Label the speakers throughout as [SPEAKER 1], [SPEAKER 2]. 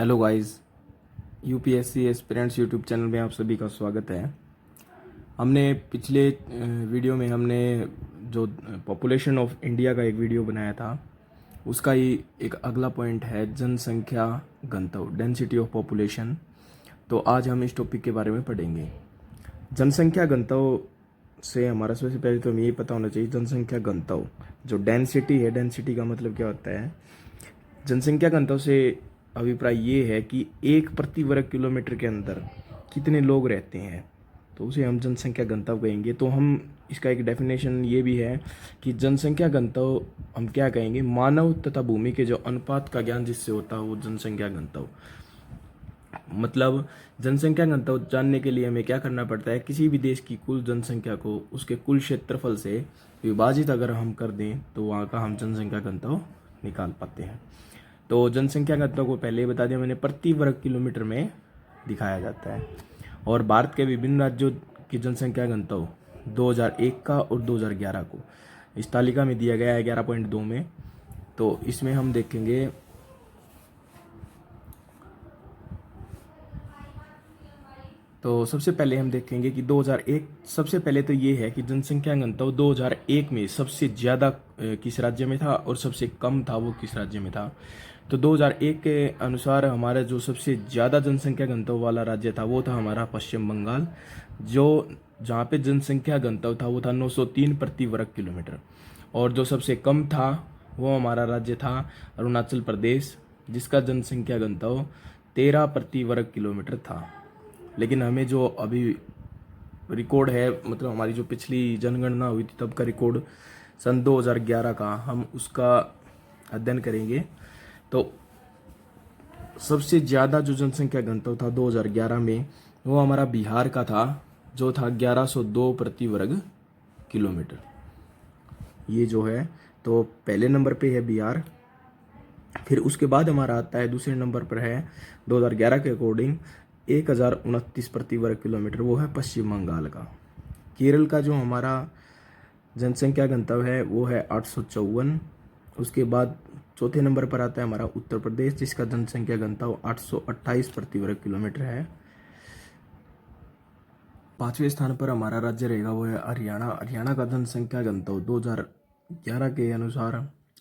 [SPEAKER 1] Hello guys, UPSC aspirants YouTube channel में आप सभी का स्वागत है। हमने पिछले वीडियो में हमने जो पॉपुलेशन ऑफ इंडिया का एक वीडियो बनाया था, उसका ही एक अगला पॉइंट है जनसंख्या घनत्व, डेंसिटी ऑफ पॉपुलेशन। तो आज हम इस टॉपिक के बारे में पढ़ेंगे। जनसंख्या घनत्व से हमारा सबसे पहले तो हमें ये पता होना चाहिए, जनसंख्या घनत्व जो डेंसिटी है, डेंसिटी का मतलब क्या होता है। जनसंख्या घनत्व से अभिप्राय ये है कि एक प्रति वर्ग किलोमीटर के अंदर कितने लोग रहते हैं, तो उसे हम जनसंख्या घनत्व कहेंगे। तो हम इसका एक डेफिनेशन ये भी है कि जनसंख्या घनत्व हम क्या कहेंगे, मानव तथा भूमि के जो अनुपात का ज्ञान जिससे होता है वो जनसंख्या घनत्व। मतलब जनसंख्या घनत्व जानने के लिए हमें क्या करना पड़ता है, किसी भी देश की कुल जनसंख्या को उसके कुल क्षेत्रफल से विभाजित अगर हम कर दें तो वहाँ का हम जनसंख्या घनत्व निकाल पाते हैं। तो जनसंख्या घनत्व को पहले ही बता दिया मैंने, प्रति वर्ग किलोमीटर में दिखाया जाता है। और भारत के विभिन्न राज्यों की जनसंख्या घनत्व 2001 का और 2011 को इस तालिका में दिया गया है 11.2 में। तो इसमें हम देखेंगे तो सबसे पहले हम देखेंगे कि 2001, सबसे पहले तो ये है कि जनसंख्या घनत्व 2001 में सबसे ज़्यादा किस राज्य में था और सबसे कम था वो किस राज्य में था। तो 2001 के अनुसार हमारा जो सबसे ज़्यादा जनसंख्या घनत्व वाला राज्य था वो था हमारा पश्चिम बंगाल, जो जहाँ पे जनसंख्या घनत्व था वो था 903 प्रति वर्ग किलोमीटर। और जो सबसे कम था वो हमारा राज्य था अरुणाचल प्रदेश, जिसका जनसंख्या घनत्व 13 प्रति वर्ग किलोमीटर था। लेकिन हमें जो अभी रिकॉर्ड है, मतलब हमारी जो पिछली जनगणना हुई थी तब का रिकॉर्ड सन 2011 का, हम उसका अध्ययन करेंगे। तो सबसे ज़्यादा जो जनसंख्या घनत्व था 2011 में वो हमारा बिहार का था, जो था 1102 प्रति वर्ग किलोमीटर। ये जो है तो पहले नंबर पे है बिहार। फिर उसके बाद हमारा आता है दूसरे नंबर पर है 2011 के अकॉर्डिंग 1029 प्रति वर्ग किलोमीटर, वो है पश्चिम बंगाल का। केरल का जो हमारा जनसंख्या घनत्व है वो है 854। उसके बाद चौथे नंबर पर आता है हमारा उत्तर प्रदेश, जिसका जनसंख्या घनत्व 828 प्रति वर्ग किलोमीटर है। पांचवें स्थान पर हमारा राज्य रहेगा वो है हरियाणा। हरियाणा का जनसंख्या घनत्व 2011 के अनुसार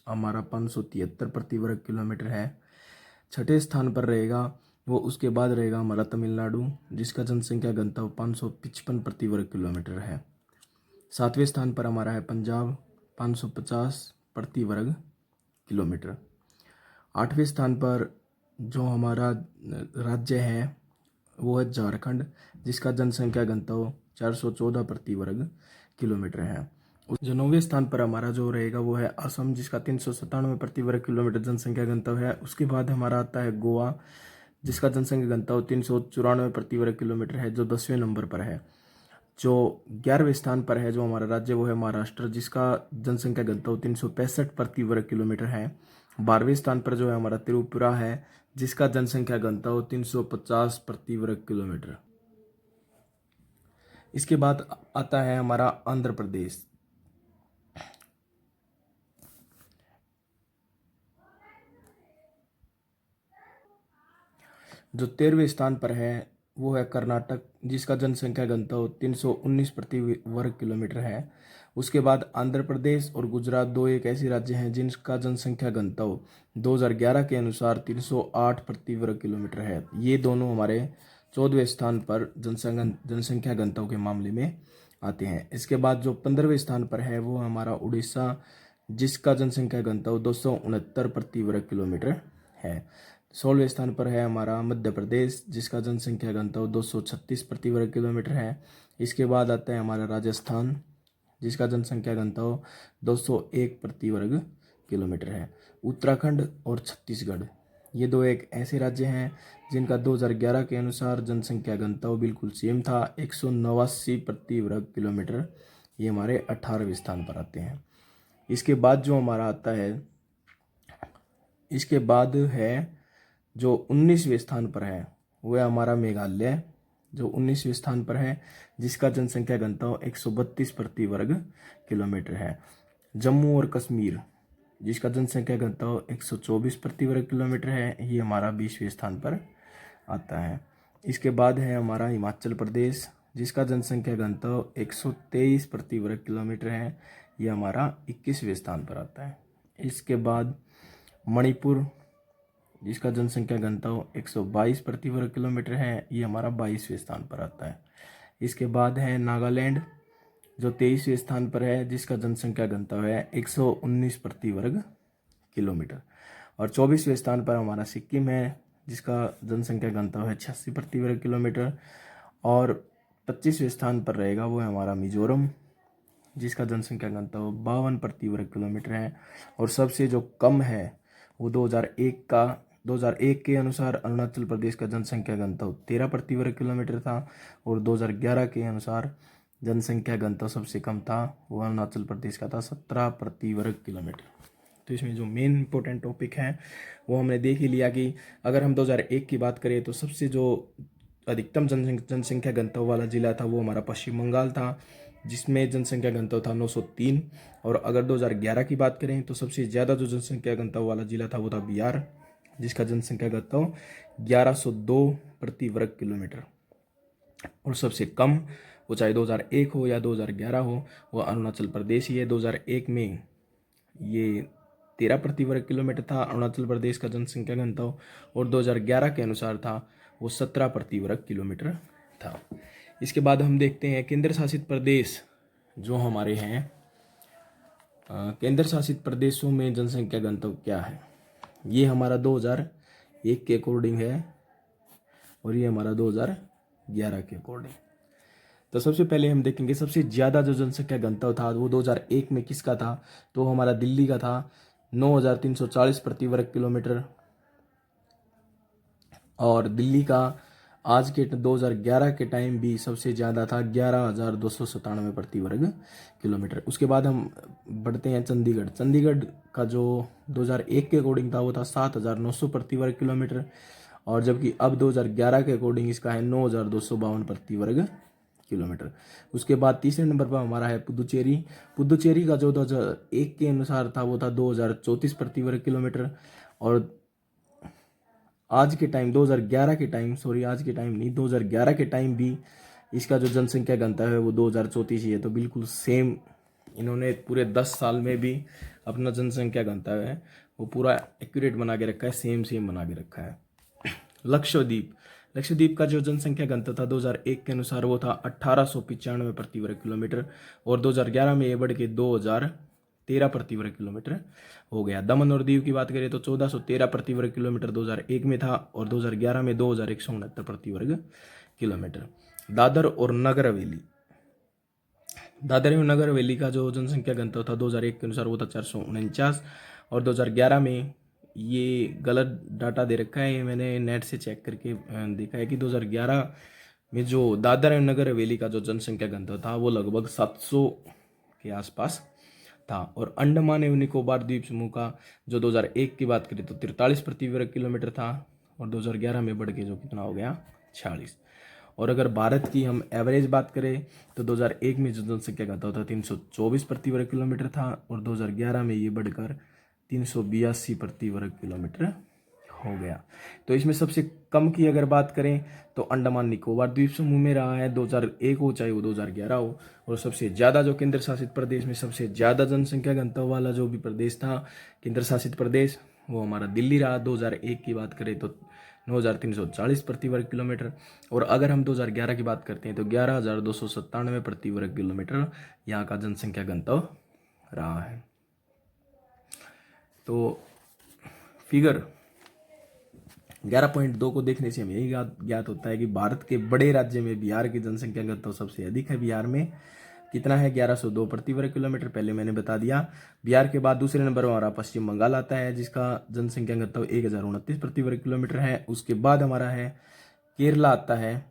[SPEAKER 1] हमारा 573 प्रति वर्ग किलोमीटर है। छठे स्थान पर रहेगा वो, उसके बाद रहेगा हमारा तमिलनाडु, जिसका जनसंख्या घनत्व 555 प्रति वर्ग किलोमीटर है। सातवें स्थान पर हमारा है पंजाब, 550 प्रति वर्ग किलोमीटर। आठवें स्थान पर जो हमारा राज्य है वो है झारखंड, जिसका जनसंख्या घनत्व 414 प्रति वर्ग किलोमीटर है। जो 9वें स्थान पर हमारा जो रहेगा वो है असम, जिसका 397 प्रति वर्ग किलोमीटर जनसंख्या घनत्व है। उसके बाद हमारा आता है गोवा, जिसका जनसंख्या घनत्व 394 प्रति वर्ग किलोमीटर है, जो 10वें नंबर पर है। जो 11वें स्थान पर है जो हमारा राज्य वो है महाराष्ट्र, जिसका जनसंख्या घनत्व 365 प्रति वर्ग किलोमीटर है। 12वें स्थान पर जो है हमारा त्रिपुरा है, जिसका जनसंख्या घनत्व 350 प्रति वर्ग किलोमीटर। इसके बाद आता है हमारा आंध्र प्रदेश, जो 13वें स्थान पर है वो है कर्नाटक, जिसका जनसंख्या घनत्व 319 प्रति वर्ग किलोमीटर है। उसके बाद आंध्र प्रदेश और गुजरात दो एक ऐसे राज्य हैं जिनका जनसंख्या घनत्व 2011 के अनुसार 308 प्रति वर्ग किलोमीटर है। ये दोनों हमारे 14वें स्थान पर जनसंख्या घनत्व के मामले में आते हैं। इसके बाद जो 15वें स्थान पर है वो हमारा उड़ीसा, जिसका जनसंख्या घनत्व 269 प्रति वर्ग किलोमीटर है। 16वें स्थान पर है हमारा मध्य प्रदेश, जिसका जनसंख्या घनत्व 236 प्रति वर्ग किलोमीटर है। इसके बाद आता है हमारा राजस्थान, जिसका जनसंख्या घनत्व 201 प्रति वर्ग किलोमीटर है। उत्तराखंड और छत्तीसगढ़, ये दो एक ऐसे राज्य हैं जिनका 2011 के अनुसार जनसंख्या घनत्व बिल्कुल सेम था, 189 प्रति वर्ग किलोमीटर। ये हमारे 18वें स्थान पर आते हैं। इसके बाद जो हमारा आता है, इसके बाद है जो 19वें स्थान पर है वो है हमारा मेघालय, जो 19वें स्थान पर है, जिसका जनसंख्या घनत्व 132 प्रति वर्ग किलोमीटर है। जम्मू और कश्मीर, जिसका जनसंख्या घनत्व 124 प्रति वर्ग किलोमीटर है, ये हमारा 20वें स्थान पर आता है। इसके बाद है हमारा हिमाचल प्रदेश, जिसका जनसंख्या घनत्व 123 प्रति वर्ग किलोमीटर है, ये हमारा 21वें स्थान पर आता है। इसके बाद मणिपुर, जिसका जनसंख्या घनत्व 122 प्रति वर्ग किलोमीटर है, ये हमारा 22वें स्थान पर आता है। इसके बाद है नागालैंड, जो 23वें स्थान पर है, जिसका जनसंख्या घनत्व है 119 प्रति वर्ग किलोमीटर। और 24वें स्थान पर हमारा सिक्किम है, जिसका जनसंख्या घनत्व है 86 प्रति वर्ग किलोमीटर। और 25वें स्थान पर रहेगा वो है हमारा मिजोरम, जिसका जनसंख्या घनत्व 52 प्रति वर्ग किलोमीटर है। और सबसे जो कम है वो 2001 के अनुसार अरुणाचल प्रदेश का जनसंख्या घनत्व 13 प्रति वर्ग किलोमीटर था। और 2011 के अनुसार जनसंख्या घनत्व सबसे कम था, वो अरुणाचल प्रदेश का था 17 प्रति वर्ग किलोमीटर। तो इसमें जो मेन इंपॉर्टेंट टॉपिक है वो हमने देख ही लिया कि अगर हम 2001 की बात करें तो सबसे जो अधिकतम जनसंख्या घनत्व वाला जिला था वो हमारा पश्चिम बंगाल था, जिसमें जनसंख्या घनत्व था 903। और अगर 2011 की बात करें तो सबसे ज़्यादा जो जनसंख्या घनत्व वाला जिला था वो था बिहार, जिसका जनसंख्या घनत्व 1102 प्रति वर्ग किलोमीटर। और सबसे कम, वो चाहे 2001 हो या 2011 हो, वो अरुणाचल प्रदेश ही है। 2001 में ये 13 प्रति वर्ग किलोमीटर था अरुणाचल प्रदेश का जनसंख्या घनत्व, और 2011 के अनुसार था वो 17 प्रति वर्ग किलोमीटर था। इसके बाद हम देखते हैं केंद्र शासित प्रदेश जो हमारे हैं। केंद्र शासित प्रदेशों में जनसंख्या घनत्व क्या है, ये हमारा 2001 के अकॉर्डिंग है और ये हमारा 2011 के अकॉर्डिंग। तो सबसे पहले हम देखेंगे सबसे ज़्यादा जो जनसंख्या घनत्व था वो 2001 में किसका था, तो हमारा दिल्ली का था 9340 प्रति वर्ग किलोमीटर। और दिल्ली का आज के 2011 के टाइम भी सबसे ज़्यादा था 11,297 प्रति वर्ग किलोमीटर। उसके बाद हम बढ़ते हैं चंडीगढ़। चंडीगढ़ का जो 2001 के अकॉर्डिंग था वो था 7,900 प्रति वर्ग किलोमीटर, और जबकि अब 2011 के अकॉर्डिंग इसका है 9,252 प्रति वर्ग किलोमीटर। उसके बाद तीसरे नंबर पर हमारा है पुदुचेरी। पुदुचेरी का जो 2001 के अनुसार था वो था 2,034 प्रति वर्ग किलोमीटर, और आज के टाइम 2011 के टाइम, सॉरी आज के टाइम नहीं, 2011 के टाइम भी इसका जो जनसंख्या घनत्व है वो 2,034 ही है। तो बिल्कुल सेम इन्होंने पूरे 10 साल में भी अपना जनसंख्या घनत्व है वो पूरा एक्यूरेट बना के रखा है, सेम बना के रखा है। लक्षद्वीप का जो जनसंख्या घनत्व था 2001 के अनुसार वो था 1895 प्रति वर्ग किलोमीटर, और 2011 में ये बढ़ के 2013 प्रति वर्ग किलोमीटर हो गया। दमन और दीव की बात करें तो 1413 प्रति वर्ग किलोमीटर 2001 में था, और 2011 में 2169 प्रति वर्ग किलोमीटर। दादर और नगर हवेली का जो जनसंख्या घनत्व था 2001 के अनुसार वो था 449, और 2011 में ये गलत डाटा दे रखा है, मैंने नेट से चेक करके देखा है कि 2011 में जो दादर एवं नगर हवेली का जो जनसंख्या घनत्व था वो लगभग 700 के आसपास था। और अंडमान एवं निकोबार द्वीप समूह का जो 2001 की बात करें तो 43 प्रति वर्ग किलोमीटर था, और 2011 में बढ़ के जो कितना हो गया 46। और अगर भारत की हम एवरेज बात करें तो 2001 में जो जनसंख्या घनत्व था 324 प्रति वर्ग किलोमीटर था, और 2011 में ये बढ़कर 382 प्रति वर्ग किलोमीटर हो गया। तो इसमें सबसे कम की अगर बात करें तो अंडमान निकोबार द्वीप समूह में रहा है, 2001 हो चाहे वो 2011 हो। और सबसे ज़्यादा जो केंद्र शासित प्रदेश में सबसे ज़्यादा जनसंख्या घनत्व वाला जो भी प्रदेश था केंद्र शासित प्रदेश वो हमारा दिल्ली रहा। 2001 की बात करें तो 9,340 प्रति वर्ग किलोमीटर, और अगर हम 2011 की बात करते हैं तो 11,297 प्रति वर्ग किलोमीटर यहाँ का जनसंख्या घनत्व रहा है। तो फिगर 11.2 को देखने से हमें यही ज्ञात होता है कि भारत के बड़े राज्य में बिहार की जनसंख्या घनत्व सबसे अधिक है। बिहार में कितना है 1102 प्रति वर्ग किलोमीटर, पहले मैंने बता दिया। बिहार के बाद दूसरे नंबर पर हमारा पश्चिम बंगाल आता है, जिसका जनसंख्या घनत्व 1029 प्रति वर्ग किलोमीटर है। उसके बाद हमारा है केरला आता है,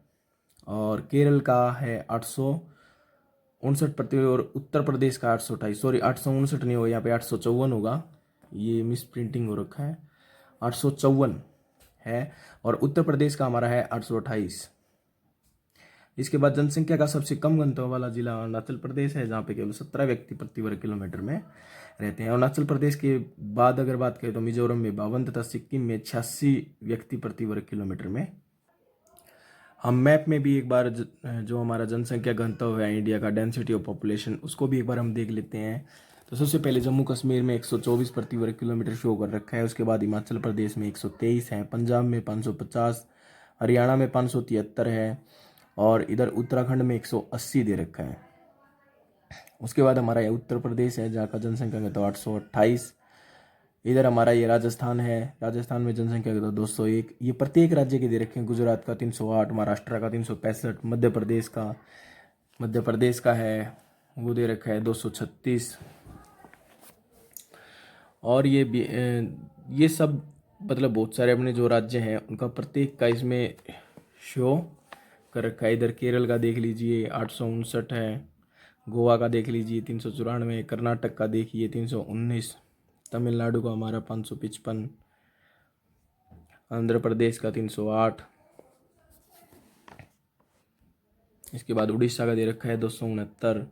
[SPEAKER 1] और केरल का है 859 प्रति, और उत्तर प्रदेश का 828, सॉरी 859 नहीं होगा, यहाँ पे 854 होगा, ये मिस प्रिंटिंग हो रखा है, 854 है। और उत्तर प्रदेश का हमारा है 828। इसके बाद जनसंख्या का सबसे कम घनत्व वाला जिला अरुणाचल प्रदेश है, जहाँ पे केवल 17 व्यक्ति प्रति वर्ग किलोमीटर में रहते हैं। अरुणाचल प्रदेश के बाद अगर बात करें तो मिजोरम में 52 तथा सिक्किम में 86 व्यक्ति प्रति वर्ग किलोमीटर में। हम मैप में भी एक बार जो हमारा जनसंख्या घनत्व है इंडिया का, डेंसिटी ऑफ पॉपुलेशन, उसको भी एक बार हम देख लेते हैं। तो सबसे पहले जम्मू कश्मीर में 124 प्रति वर्ग किलोमीटर शो कर रखा है। उसके बाद हिमाचल प्रदेश में 123 है, पंजाब में 550, हरियाणा में 573 है, और इधर उत्तराखंड में 180 दे रखा है। उसके बाद हमारा ये उत्तर प्रदेश है, जहाँ का जनसंख्या घनत्व 828। इधर हमारा ये राजस्थान है, राजस्थान में जनसंख्या घनत्व 201। ये प्रत्येक राज्य के दे रखे हैं, गुजरात का 308, महाराष्ट्र का 365, मध्य प्रदेश का है वो दे रखा है 236। और ये सब मतलब बहुत सारे अपने जो राज्य हैं उनका प्रत्येक का इसमें शो कर रखा है। इधर केरल का देख लीजिए 859 है, गोवा का देख लीजिए 394, कर्नाटक का देखिए 319, तमिलनाडु का हमारा 555, आंध्र प्रदेश का 308, इसके बाद उड़ीसा का दे रखा है 269।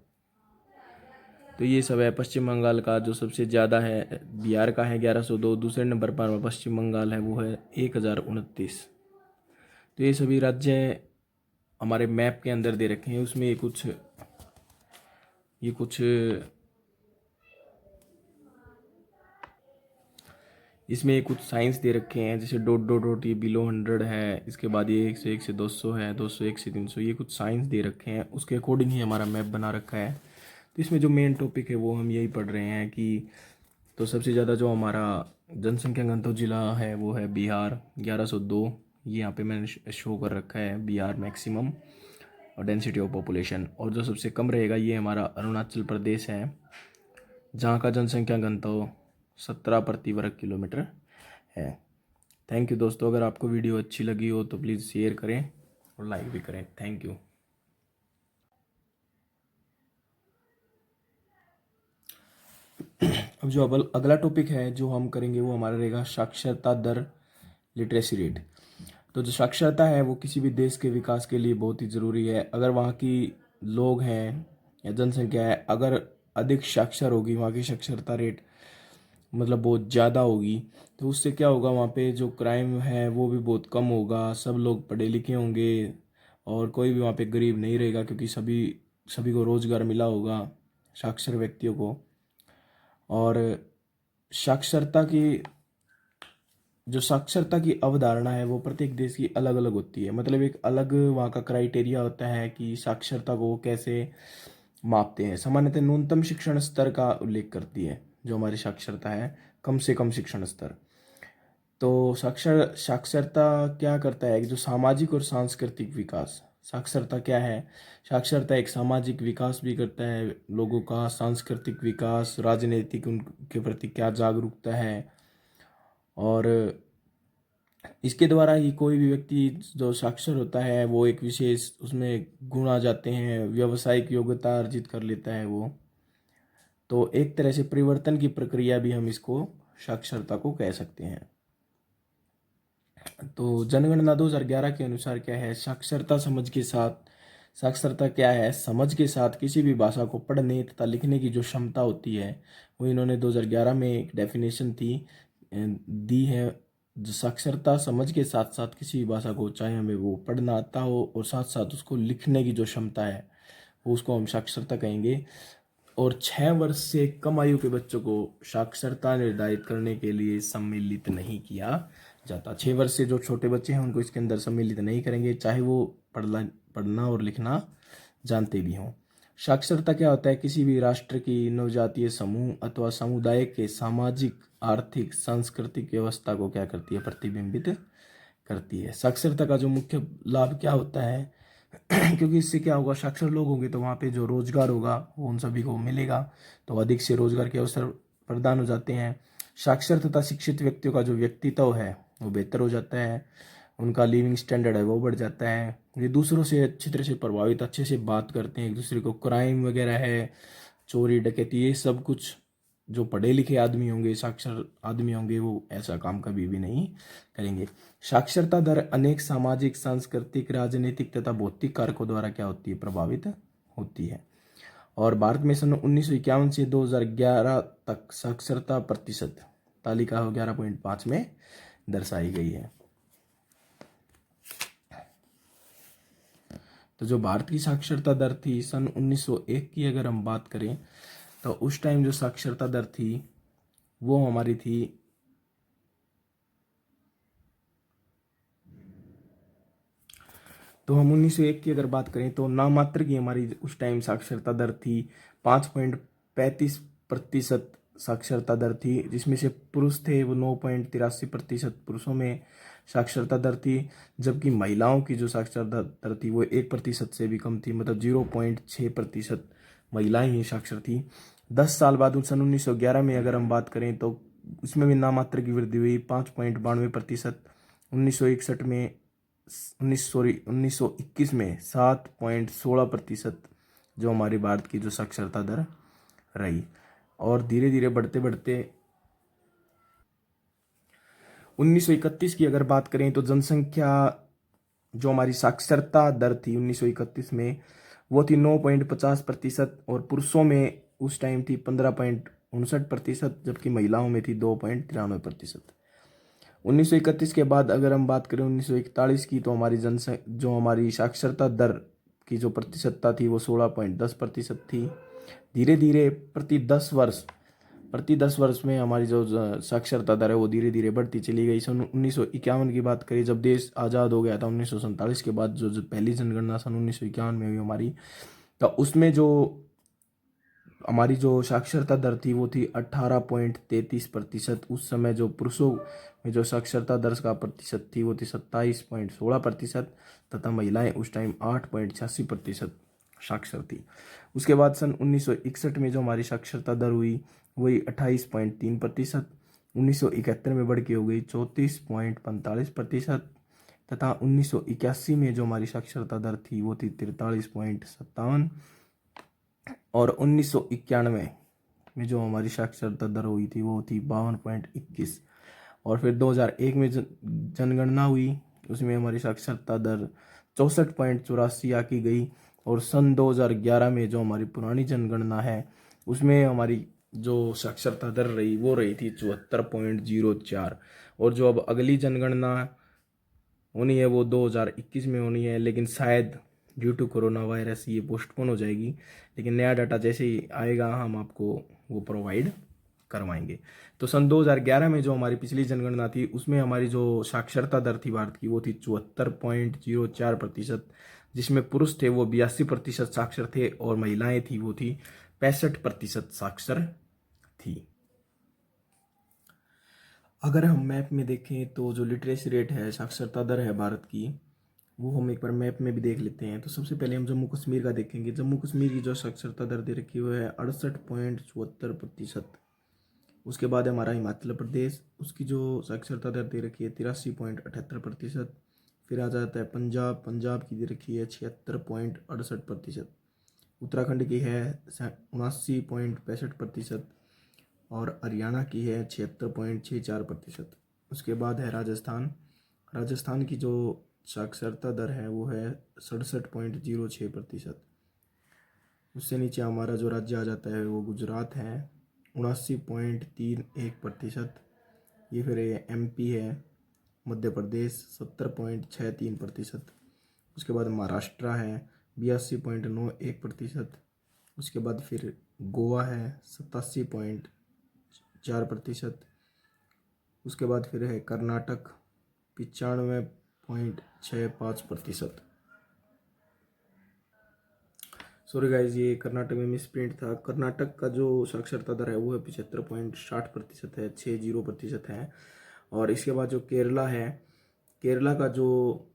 [SPEAKER 1] तो ये सब है। पश्चिम बंगाल का जो सबसे ज़्यादा है, बिहार का है 1102, दूसरे नंबर पर पश्चिम बंगाल है, वो है 1029। तो ये सभी राज्य हमारे मैप के अंदर दे रखे हैं। उसमें इसमें कुछ साइंस दे रखे हैं, जैसे डॉट डॉट डॉट ये बिलो 100 है, इसके बाद ये 101 से 200 है, 201 से 300, ये कुछ साइंस दे रखे हैं, उसके अकॉर्डिंग ही हमारा मैप बना रखा है। तो इसमें जो मेन टॉपिक है वो हम यही पढ़ रहे हैं कि तो सबसे ज़्यादा जो हमारा जनसंख्या घनत्व जिला है वो है बिहार 1102। ये यहाँ पे मैंने शो कर रखा है, बिहार मैक्सिमम और डेंसिटी ऑफ पॉपुलेशन। और जो सबसे कम रहेगा ये हमारा अरुणाचल प्रदेश है, जहाँ का जनसंख्या घनत्व 17 प्रति वर्ग किलोमीटर है। थैंक यू दोस्तों, अगर आपको वीडियो अच्छी लगी हो तो प्लीज़ शेयर करें और लाइक भी करें। Thank you. अब जो अगला टॉपिक है जो हम करेंगे वो हमारा रहेगा साक्षरता दर, लिटरेसी रेट। तो जो साक्षरता है वो किसी भी देश के विकास के लिए बहुत ही ज़रूरी है। अगर वहाँ की लोग हैं या जनसंख्या है अगर अधिक साक्षर होगी, वहाँ की साक्षरता रेट मतलब बहुत ज़्यादा होगी, तो उससे क्या होगा, वहाँ पे जो क्राइम है वो भी बहुत कम होगा, सब लोग पढ़े लिखे होंगे और कोई भी वहाँ पे गरीब नहीं रहेगा, क्योंकि सभी को रोज़गार मिला होगा, साक्षर व्यक्तियों को। और साक्षरता की अवधारणा है वो प्रत्येक देश की अलग अलग होती है। मतलब एक अलग वहाँ का क्राइटेरिया होता है कि साक्षरता को कैसे मापते हैं। सामान्यतः न्यूनतम शिक्षण स्तर का उल्लेख करती है जो हमारी साक्षरता है, कम से कम शिक्षण स्तर। तो साक्षरता क्या करता है कि जो सामाजिक और सांस्कृतिक विकास, साक्षरता क्या है, साक्षरता एक सामाजिक विकास भी करता है लोगों का, सांस्कृतिक विकास, राजनीतिक उनके प्रति क्या जागरूकता है, और इसके द्वारा ही कोई भी व्यक्ति जो साक्षर होता है वो एक विशेष उसमें गुण आ जाते हैं, व्यावसायिक योग्यता अर्जित कर लेता है वो। तो एक तरह से परिवर्तन की प्रक्रिया भी हम इसको साक्षरता को कह सकते हैं। तो जनगणना 2011 के अनुसार क्या है, साक्षरता क्या है, समझ के साथ किसी भी भाषा को पढ़ने तथा लिखने की जो क्षमता होती है वो इन्होंने 2011 में एक डेफिनेशन दी है। जो साक्षरता समझ के साथ साथ किसी भी भाषा को, चाहे हमें वो पढ़ना आता हो और साथ साथ उसको लिखने की जो क्षमता है वो उसको हम साक्षरता कहेंगे। और 6 वर्ष से कम आयु के बच्चों को साक्षरता निर्धारित करने के लिए सम्मिलित नहीं किया जाता। 6 वर्ष से जो छोटे बच्चे हैं उनको इसके अंदर सम्मिलित नहीं करेंगे, चाहे वो पढ़ना और लिखना जानते भी हों। साक्षरता क्या होता है, किसी भी राष्ट्र की नवजातीय समूह अथवा समुदाय के सामाजिक, आर्थिक, सांस्कृतिक व्यवस्था को क्या करती है, प्रतिबिंबित करती है। साक्षरता का जो मुख्य लाभ क्या होता है क्योंकि इससे क्या होगा, साक्षर लोग होंगे तो वहाँ पे जो रोजगार होगा वो उन सभी को मिलेगा, तो अधिक से रोजगार के अवसर प्रदान हो जाते हैं। साक्षर तथा शिक्षित व्यक्तियों का जो व्यक्तित्व है वो बेहतर हो जाता है, उनका लिविंग स्टैंडर्ड है वो बढ़ जाता है, ये दूसरों से अच्छी तरह से प्रभावित, अच्छे से बात करते हैं एक दूसरे को, क्राइम वगैरह है, चोरी डकैती, ये सब कुछ जो पढ़े लिखे आदमी होंगे, साक्षर आदमी होंगे, वो ऐसा काम कभी भी नहीं करेंगे। साक्षरता दर अनेक सामाजिक, सांस्कृतिक, राजनीतिक तथा भौतिक कारकों द्वारा क्या होती है, प्रभावित होती है। और भारत में सन 1951 से 2011 तक साक्षरता प्रतिशत तालिका 11.5 में दर्शाई गई है। तो जो भारत की साक्षरता दर थी सन 1901 की अगर हम बात करें, तो उस टाइम जो साक्षरता दर थी वो हमारी थी 1901 की अगर बात करें तो नामात्र की हमारी उस टाइम साक्षरता दर थी 5.35% साक्षरता दर थी, जिसमें से पुरुष थे वो 9.83% पुरुषों में साक्षरता दर थी, जबकि महिलाओं की जो साक्षरता दर थी वो 1% से भी कम थी, मतलब 0.6% महिलाएं ही साक्षर थी। 10 साल बाद सन 1911 में अगर हम बात करें तो उसमें भी नामात्र की वृद्धि हुई 5.92%। 1961 में 1921 में 7.16% जो हमारे भारत की जो साक्षरता दर रही। और धीरे धीरे बढ़ते बढ़ते 1931 की अगर बात करें तो जनसंख्या जो हमारी साक्षरता दर थी 1931 में वो थी 9.50%, और पुरुषों में उस टाइम थी 15.59%, जबकि महिलाओं में थी 2.93%। 1931 के बाद अगर हम बात करें 1941 की, तो हमारी जो हमारी साक्षरता दर की जो प्रतिशतता थी वो 16.10% थी। धीरे धीरे प्रति 10 वर्ष में हमारी जो साक्षरता दर है वो धीरे धीरे बढ़ती चली गई। सन 1951 की बात करें, जब देश आज़ाद हो गया था 1947 के बाद, जो पहली जनगणना सन 1951 में हुई हमारी, तो उसमें जो हमारी जो साक्षरता दर थी वो थी 18.33%। उस समय जो पुरुषों में जो साक्षरता दर का प्रतिशत थी वो थी 27.16%, तथा महिलाएं उस टाइम 8.86% साक्षर थी। उसके बाद सन 1961 में जो हमारी साक्षरता दर हुई वही 28.3%। 1971 में बढ़ के हो गई 34.45%, तथा 1981 में जो हमारी साक्षरता दर थी वो थी 43.57, और 1991 में जो हमारी साक्षरता दर हुई थी वो थी 52.21। और फिर 2001 में जनगणना हुई, उसमें हमारी साक्षरता दर 64.84 आकी गई। और सन 2011 में जो हमारी पुरानी जनगणना है उसमें हमारी जो साक्षरता दर रही वो रही थी 74.04। और जो अब अगली जनगणना होनी है वो 2021 में होनी है, लेकिन शायद ड्यू टू कोरोना वायरस ये पोस्टपोन हो जाएगी, लेकिन नया डाटा जैसे ही आएगा हम आपको वो प्रोवाइड करवाएंगे। तो सन 2011 में जो हमारी पिछली जनगणना थी उसमें हमारी जो साक्षरता दर थी भारत की वो थी 74.04%, जिसमें पुरुष थे वो 82% साक्षर थे, और महिलाएं थी वो थी 65% साक्षर थी। अगर हम मैप में देखें तो जो लिटरेसी रेट है, साक्षरता दर है भारत की, वो हम एक बार मैप में भी देख लेते हैं। तो सबसे पहले हम जम्मू कश्मीर का देखेंगे। जम्मू कश्मीर की जो साक्षरता दर दे रखी हुई है 68.74%। उसके बाद है हमारा हिमाचल प्रदेश, उसकी जो साक्षरता दर दे रखी है 83.78%। फिर आ जाता है पंजाब की दे रखी है 76.68%। उत्तराखंड की है 79.65%, और हरियाणा की है 76.64%। उसके बाद है राजस्थान की जो साक्षरता दर है वो है 67.06%। उससे नीचे हमारा जो राज्य आ जाता है वो गुजरात है 79.31%। ये फिर MP है मध्य प्रदेश 70.63%। उसके बाद महाराष्ट्र है 82.91%। उसके बाद फिर गोवा है 87.4%। उसके बाद फिर है कर्नाटक 95.65%। सॉरी गाइज, ये कर्नाटक में मिसप्रिंट था। कर्नाटक का जो साक्षरता दर है वो है 75.60% है, 60% है। और इसके बाद जो केरला का जो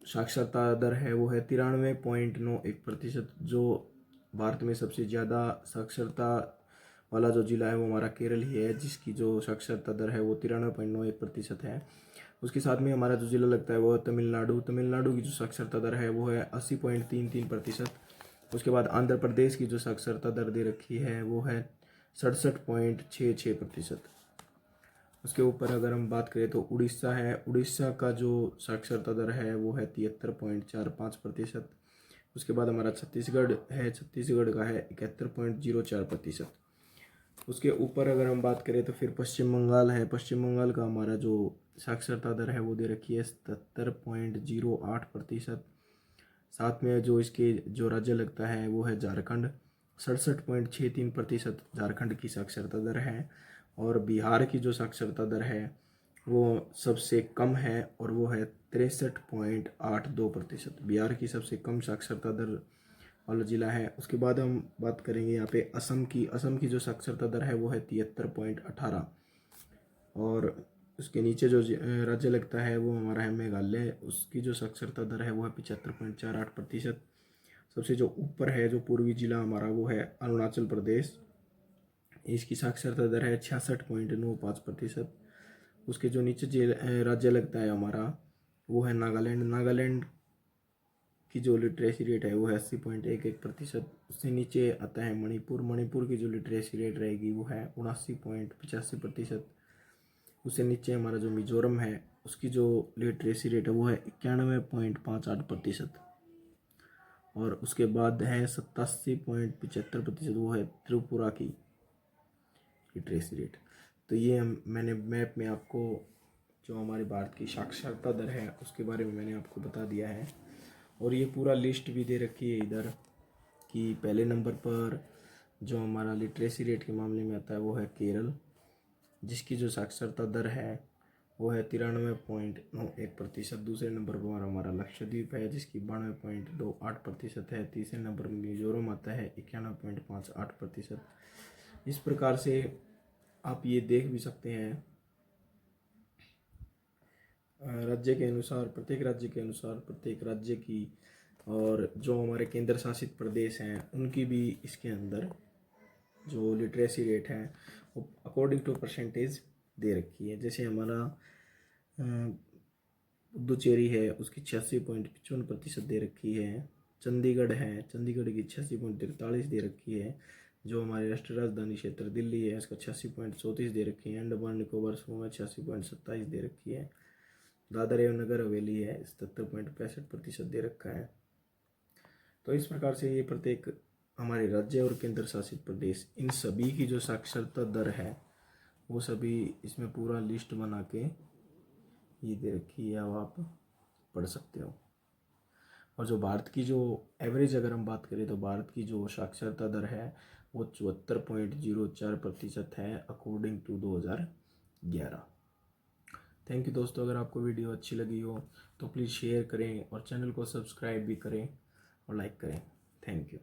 [SPEAKER 1] साक्षरता दर है वो है 93.91%। जो भारत में सबसे ज़्यादा साक्षरता वाला जो जिला है वो हमारा केरल ही है, जिसकी जो साक्षरता दर है वो 93.91% है। उसके साथ में हमारा जो जिला लगता है वो है तमिलनाडु की जो साक्षरता दर है वो है 80.33%। उसके बाद आंध्र प्रदेश की जो साक्षरता दर दे रखी है वो है 67.66%। उसके ऊपर अगर हम बात करें तो उड़ीसा है, उड़ीसा का जो साक्षरता दर है वो है 73.45%। उसके बाद हमारा छत्तीसगढ़ है, छत्तीसगढ़ का है 71.04%। उसके ऊपर अगर हम बात करें तो फिर पश्चिम बंगाल है, पश्चिम बंगाल का हमारा जो साक्षरता दर है वो दे रखी है 77.08%। साथ में जो इसके जो राज्य लगता है वो है झारखंड, 67.63% झारखंड की साक्षरता दर है। और बिहार की जो साक्षरता दर है वो सबसे कम है और वो है 63.82%। बिहार की सबसे कम साक्षरता दर वाला जिला है। उसके बाद हम बात करेंगे यहाँ पे असम की। असम की जो साक्षरता दर है वो है 73.18। और उसके नीचे जो राज्य लगता है वो हमारा है मेघालय, उसकी जो साक्षरता दर है वो है 75.48%। सबसे जो ऊपर है जो पूर्वी जिला हमारा वो है अरुणाचल प्रदेश, इसकी साक्षरता दर है 66.95%। उसके जो नीचे राज्य लगता है हमारा वो है नागालैंड, नागालैंड की जो लिटरेसी रेट है वो है 80.11%। उससे नीचे आता है मणिपुर, मणिपुर की जो लिटरेसी रेट रहेगी वो है 79.85%। उससे नीचे हमारा जो मिजोरम है उसकी जो लिटरेसी रेट है वो है 91.58%। और उसके बाद है 87.75%, वो है त्रिपुरा की लिटरेसी रेट। तो ये मैंने मैप में आपको जो हमारे भारत की साक्षरता दर है उसके बारे में मैंने आपको बता दिया है। और ये पूरा लिस्ट भी दे रखी है इधर कि पहले नंबर पर जो हमारा लिटरेसी रेट के मामले में आता है वो है केरल, जिसकी जो साक्षरता दर है वो है 93.91%। दूसरे नंबर पर हमारा लक्षद्वीप है जिसकी 92.28% है। तीसरे नंबर पर मिजोरम आता है 91.58%। इस प्रकार से आप ये देख भी सकते हैं राज्य के अनुसार, प्रत्येक राज्य के अनुसार प्रत्येक राज्य की और जो हमारे केंद्र शासित प्रदेश हैं उनकी भी इसके अंदर जो लिटरेसी रेट है वो अकॉर्डिंग टू परसेंटेज दे रखी है। जैसे हमारा पुदुचेरी है उसकी 86.55% दे रखी है। चंडीगढ़ है, चंडीगढ़ की 86.43 दे रखी है। जो हमारी राष्ट्रीय राजधानी क्षेत्र दिल्ली है उसका 86.34 दे रखी है। अंडमान निकोबार समूह में 86.27 दे रखी है। दादर एवं नगर हवेली है 77.65% दे रखा है। तो इस प्रकार से ये प्रत्येक हमारे राज्य और केंद्र शासित प्रदेश इन सभी की जो साक्षरता दर है वो सभी इसमें पूरा लिस्ट बना के ये दे रखी है, अब आप पढ़ सकते हो। और जो भारत की जो एवरेज अगर हम बात करें तो भारत की जो साक्षरता दर है वो 74.04% है अकॉर्डिंग टू 2011। थैंक यू दोस्तों, अगर आपको वीडियो अच्छी लगी हो तो प्लीज़ शेयर करें और चैनल को सब्सक्राइब भी करें और लाइक करें। Thank you.